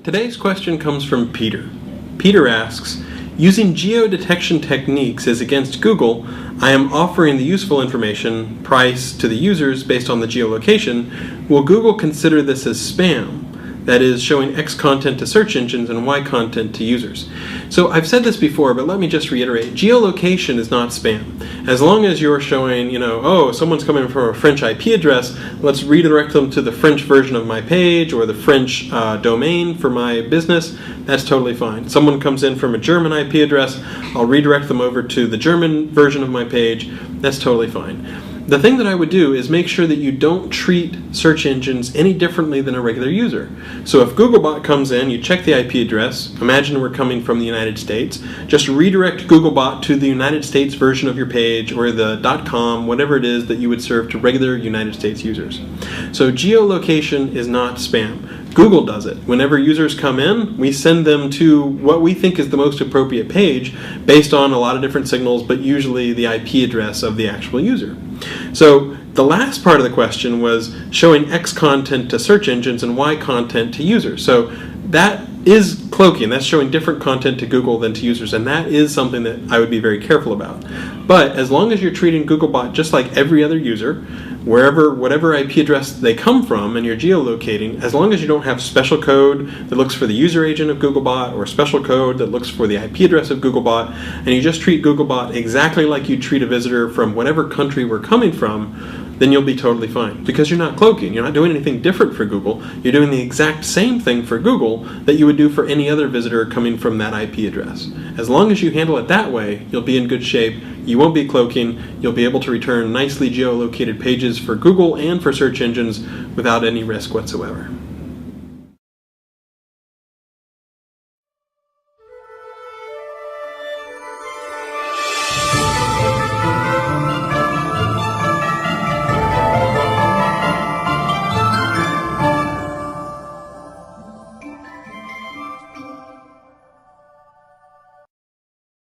Today's question comes from Peter. Peter asks, using geodetection techniques as against Google, I am offering the useful information, price, to the users based on the geolocation. Will Google consider this as spam? That is, showing X content to search engines and Y content to users. So I've said this before, but let me just reiterate. Geolocation is not spam. As long as you're showing, oh, someone's coming from a French IP address, let's redirect them to the French version of my page or the French domain for my business, that's totally fine. Someone comes in from a German IP address, I'll redirect them over to the German version of my page, that's totally fine. The thing that I would do is make sure that you don't treat search engines any differently than a regular user. So if Googlebot comes in, you check the IP address, imagine we're coming from the United States, just redirect Googlebot to the United States version of your page or the .com, whatever it is that you would serve to regular United States users. So geolocation is not spam. Google does it. Whenever users come in, we send them to what we think is the most appropriate page based on a lot of different signals, but usually the IP address of the actual user. So the last part of the question was showing X content to search engines and Y content to users. So that is cloaking. That's showing different content to Google than to users, and that is something that I would be very careful about. But as long as you're treating Googlebot just like every other user, whatever IP address they come from and you're geolocating, as long as you don't have special code that looks for the user agent of Googlebot or special code that looks for the IP address of Googlebot, and you just treat Googlebot exactly like you treat a visitor from whatever country we're coming from, then you'll be totally fine. Because you're not cloaking. You're not doing anything different for Google. You're doing the exact same thing for Google that you would do for any other visitor coming from that IP address. As long as you handle it that way, you'll be in good shape. You won't be cloaking. You'll be able to return nicely geolocated pages for Google and for search engines without any risk whatsoever.